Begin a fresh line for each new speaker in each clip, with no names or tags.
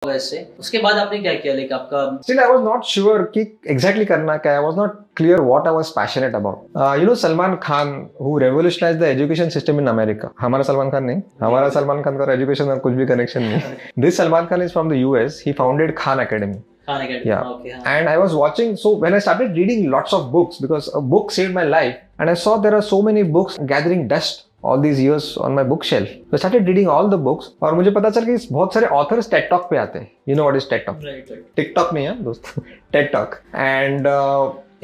वैसे उसके बाद आपने क्या किया, लाइक आपका?
Still, I was not sure कि exactly करना क्या है. I was not clear what I was passionate about. You know Salman Khan, who revolutionized the education system in America. हमारा सलमान खान नहीं, हमारा सलमान खान का एजुकेशन में कुछ भी कनेक्शन नहीं. This Salman Khan is from the US. He founded Khan Academy. Yeah.
Okay,
And I was watching, so when I started reading lots of books, because a book saved my life, and I saw there are so many books gathering dust all these years on my bookshelf. So I started reading all the books, और मुझे पता चल कि बहुत सारे authors TED Talk पे आते हैं. You know what is TED Talk?
right.
TikTok नहीं है दोस्त, TED Talk. And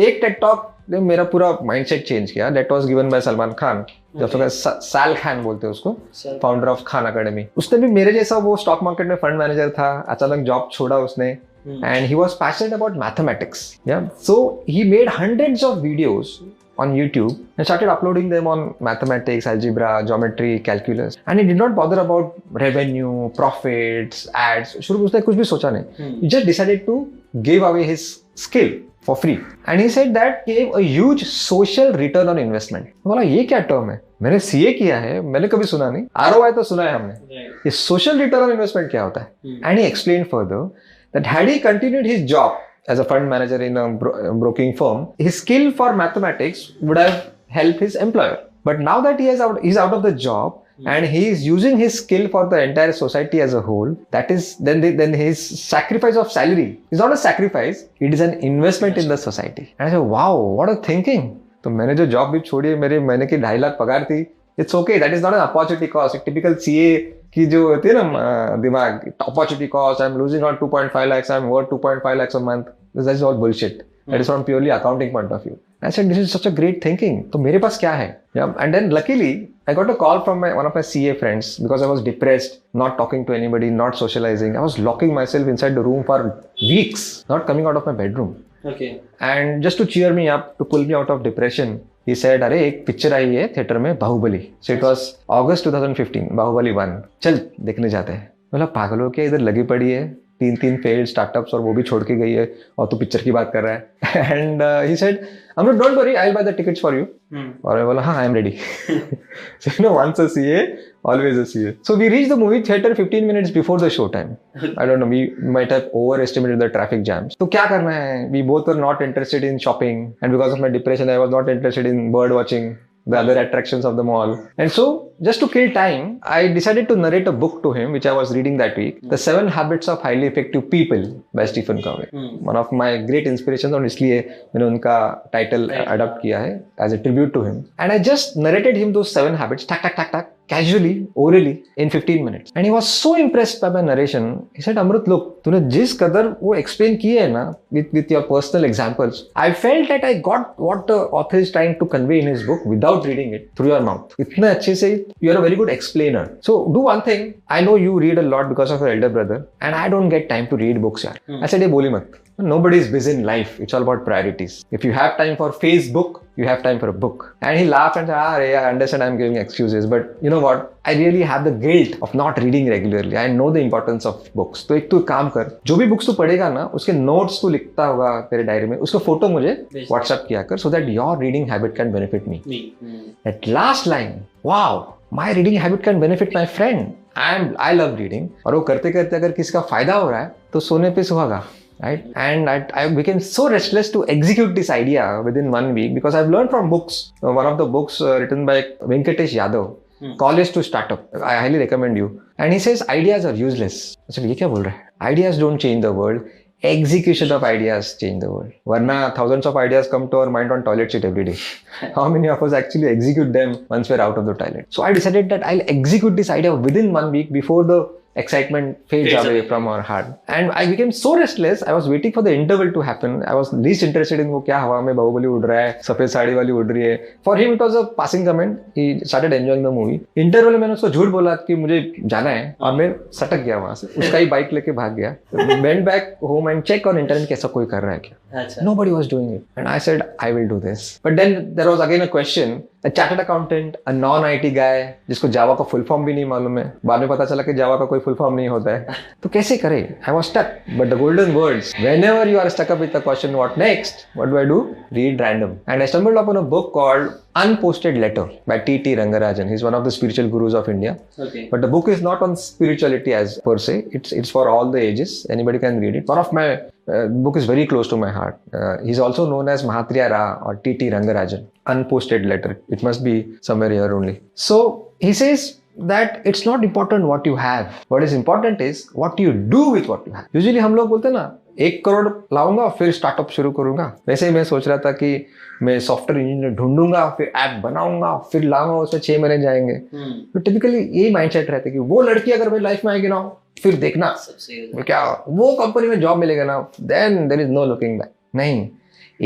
एक TED Talk ने मेरा पूरा mindset change किया. That was given by Salman Khan. जब तक साल खान बोलते हैं उसको, फाउंडर ऑफ खान अकेडमी. उसने भी मेरे जैसा वो स्टॉक मार्केट में फंड मैनेजर था, अचानक जॉब छोड़ा उसने, and he was passionate about mathematics. Yeah, so he made hundreds of videos on YouTube and started uploading them on mathematics, algebra, geometry, calculus, and he did not bother about revenue, profits, ads. शुरू में उसने कुछ भी सोचा नहीं. He just decided to give away his skill for free, and he said that gave a huge social return on investment. बोला ये क्या टर्म है, मैंने सीए किया है, मैंने कभी सुना नहीं. ROI तो सुना है हमने, ये social return on investment क्या होता है? And he explained further that had he continued his job as a fund manager in a broking firm, his skill for mathematics would have helped his employer. But now that he's out of the job, and he is using his skill for the entire society as a whole, that is then his sacrifice of salary is not a sacrifice, it is an investment in the society. And I said, wow, what a thinking. तो मैंने जो job भी छोड़ी है, मेरे महीने की 2.5 लाख पगार थी. It's okay, that is not an opportunity cost. एक typical CA की जो होती है ना दिमाग, opportunity cost, I'm losing on 2.5 lakhs, I'm worth 2.5 lakhs a month. That is all bullshit. That is from purely accounting point of view. I said, this is such a great thinking. तो मेरे पास क्या है? Yeah. And then luckily, I got a call from one of my CA friends because I was depressed, not talking to anybody, not socializing. I was locking myself inside the room for weeks, not coming out of my bedroom.
Okay.
And just to cheer me up, to pull me out of depression, he said, अरे एक picture आई है theatre में, Baahubali. So it was August 2015, Baahubali 1. चल देखने जाते हैं. मतलब पागल हो क्या, इधर लगी पड़ी है, 3 फेल्ड स्टार्टअप्स और वो भी छोड़ के गई है, और तू पिक्चर की बात कर रहा है. And he said, Amrut, don't worry, I'll buy the tickets for you. और मैं बोला, हाँ, I am ready. So you know, once a CA, always a CA. So we reached the movie theater 15 minutes before the show time. I don't know, we might have overestimated the traffic jams. तो क्या करना है? We both were not interested in shopping, and because of my depression, I was not interested in bird watching, the other attractions of the mall. And so, just to kill time, I decided to narrate a book to him, which I was reading that week, The 7 Habits of Highly Effective People by Stephen Covey. One of my great inspirations, और इसलिए मैंने उनका title adopt किया है as a tribute to him. And I just narrated him those 7 habits, tak, casually, orally, in 15 minutes. And he was so impressed by my narration. He said, Amrut, look, तूने जिस कदर वो explain किए है ना, with your personal examples, I felt that I got what the author is trying to convey in his book without reading it through your mouth. इतने अच्छे से, you are a very good explainer. So do one thing. I know you read a lot because of your elder brother, and I don't get time to read books, यार. I said, ये बोली मत. Nobody is busy in life. It's all about priorities. If you have time for Facebook, you have time for a book. And he laughed and said, I understand I'm giving excuses, but you know what? I really have the guilt of not reading regularly. I know the importance of books. तो एक तू काम कर, जो भी books तू पढ़ेगा ना, उसके नोट्स तू लिखता होगा तेरे डायरी में, उसका फोटो मुझे व्हाट्सएप किया कर, so that your reading habit can benefit me. That last line, wow, my reading habit can benefit my friend. I love reading. और वो करते करते अगर किसी का फायदा हो रहा है, तो सोने पे सुहागा. Right? And I became so restless to execute this idea within 1 week because I've learned from books. One of the books written by Venkatesh Yadav, College to Startup. I highly recommend you. And he says ideas are useless. I said, ये क्या बोल रहा है? Ideas don't change the world. Execution of ideas change the world. Varna, thousands of ideas come to our mind on toilet seat every day. How many of us actually execute them once we're out of the toilet? So I decided that I'll execute this idea within 1 week before the excitement fades away from our heart. And I became so restless, I was waiting for the interval to happen. I was least interested in वो क्या हवा में बाहुबली उड़ रहा है, सफेद साड़ी वाली उड़ रही है. For him it was a passing comment. He started enjoying the movie. Interval में मैंने उसको झूठ बोला कि मुझे जाना है, और मैं सटक गया वहां से. उसका ही बाइक लेके भाग गया. Went back home and check on internet कैसा कोई कर रहा है क्या.
अच्छा.
Nobody was doing it. And I said, I will do this. But then there was again a question. A chartered accountant, a non-IT guy, जिसको जावा का full form भी नहीं मालूम है. बाद में पता चला कि जावा का कोई फुल फॉर्म नहीं होता है. तो कैसे करे? I was stuck. But the golden words, whenever you are stuck up with the question, what next? What do? Read random. And I stumbled upon a book called Unposted Letter by T.T. Rangarajan. He's one of the spiritual gurus of India.
Okay.
But the book is not on spirituality as per se. It's for all the ages. Anybody can read it. One of my book is very close to my heart. He's also known as Mahatriya Ra or T.T. Rangarajan. Unposted Letter. It must be somewhere here only. So he says that it's not important what you have. What is important is what you do with what you have. Usually हम लोग बोलते हैं ना 1 करोड़ लाऊंगा फिर startup शुरू करूंगा. वैसे ही मैं सोच रहा था कि मैं सॉफ्टवेयर इंजीनियर ढूंढूंगा फिर ऐप बनाऊंगा फिर लाऊंगा उसमें 6 महीने जाएंगे. तो टिपिकली यही माइंडसेट रहता है कि वो लड़की अगर मेरी लाइफ में आएगी ना फिर देखना क्या वो कंपनी में जॉब मिलेगा ना then there is no looking back. नहीं,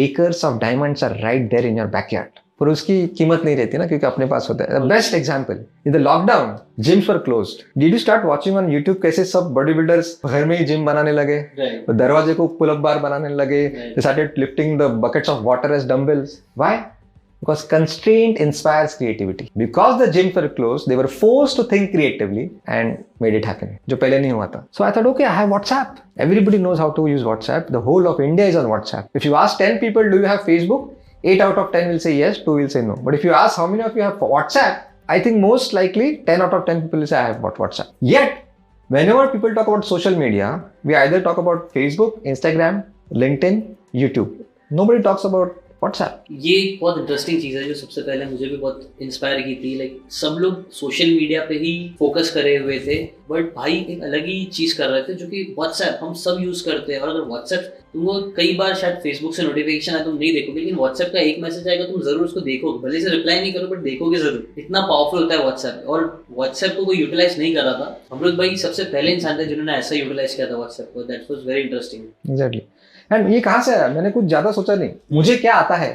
acres of diamonds are right there in your backyard. पर उसकी कीमत नहीं रहती ना क्योंकि अपने पास होता है. Best example in the lockdown gyms were closed. Did you start watching on YouTube कैसे सब बॉडी बिल्डर्स घर में ही जिम बनाने लगे, दरवाजे को पुल अप बार बनाने लगे, they started lifting the buckets of water as dumbbells. Why? Because constraint inspires creativity. Because the gyms were closed, they were forced to think creatively and made it happen. जो पहले नहीं हुआ था. So I thought, okay, I have WhatsApp. Everybody knows how to use WhatsApp. The whole of India is on WhatsApp. If you ask 10 people, do you have Facebook? 8 out of 10 will say yes, 2 will say no. But if you ask how many of you have WhatsApp, I think most likely 10 out of 10 people will say I have got WhatsApp. Yet, whenever people talk about social media, we either talk about Facebook, Instagram, LinkedIn, YouTube. Nobody talks about WhatsApp.
ये बहुत interesting चीज़ है जो सबसे पहले मुझे भी बहुत inspire की थी. लाइक सब लोग सोशल मीडिया पे ही फोकस करे हुए थे बट भाई एक अलग ही चीज़ कर रहे थे जो कि व्हाट्सएप हम सब यूज़ करते हैं. और अगर व्हाट्सएप तुमको कई बार शायद फेसबुक से नोटिफिकेशन आए तुम नहीं देखोगे लेकिन व्हाट्सएप का एक मैसेज आएगा तुम जरूर उसको देखोगे. भले से रिप्लाई नहीं करो बट देखोगे जरूर. इतना पावरफुल होता है व्हाट्सएप. और व्हाट्सएप को कोई यूटिलाइज नहीं कर रहा था. अमृत भाई सबसे पहले इंसान थे जिन्होंने ऐसा यूटिलाइज किया था व्हाट्सएप को. That was very interesting.
Exactly. And ये कहाँ से आया? मैंने कुछ ज्यादा सोचा नहीं. मुझे क्या आता है,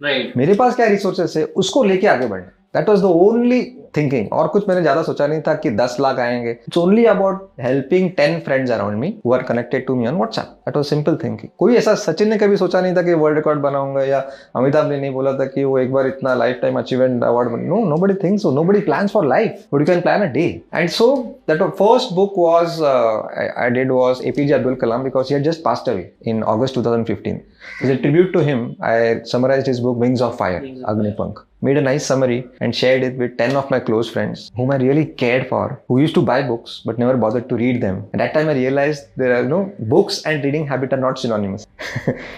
राइट,
मेरे पास क्या रिसोर्सेस है उसको लेके आगे बढ़ना. That was the only thinking. और कुछ मैंने ज्यादा सोचा नहीं था कि 10 लाख आएंगे. It's only about helping 10 friends around me who are connected to me on WhatsApp. That was simple thinking. कोई ऐसा सचिन ने कभी सोचा नहीं था कि वर्ल्ड रिकॉर्ड बनाऊंगा या अमिताभ ने नहीं बोला था कि वो एक बार इतना life time achievement award. No, nobody thinks so. Nobody plans for life but you can plan a day. And so that first book was I did was APJ Abdul Kalam because he had just passed away in August 2015. As a tribute to him, I summarized his book Wings of Fire, Agnipank. Made a nice summary and shared it with 10 of my close friends whom I really cared for, who used to buy books but never bothered to read them. At that time I realized there are books and reading habit are not synonymous.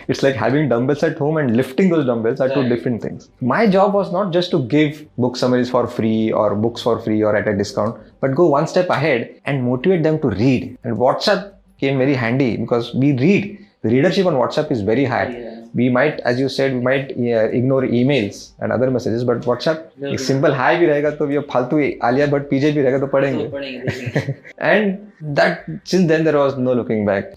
It's like having dumbbells at home and lifting those dumbbells are two different things. My job was not just to give book summaries for free or books for free or at a discount, but go one step ahead and motivate them to read. And WhatsApp came very handy because we read. The readership on WhatsApp is very high. Yeah. We might, as you said, we might ignore emails and other messages, but WhatsApp एक simple hi भी रहेगा तो ये फालतू आलिया भट्ट पीजे भी रहेगा तो पढ़ेंगे. And that since then there was no looking back.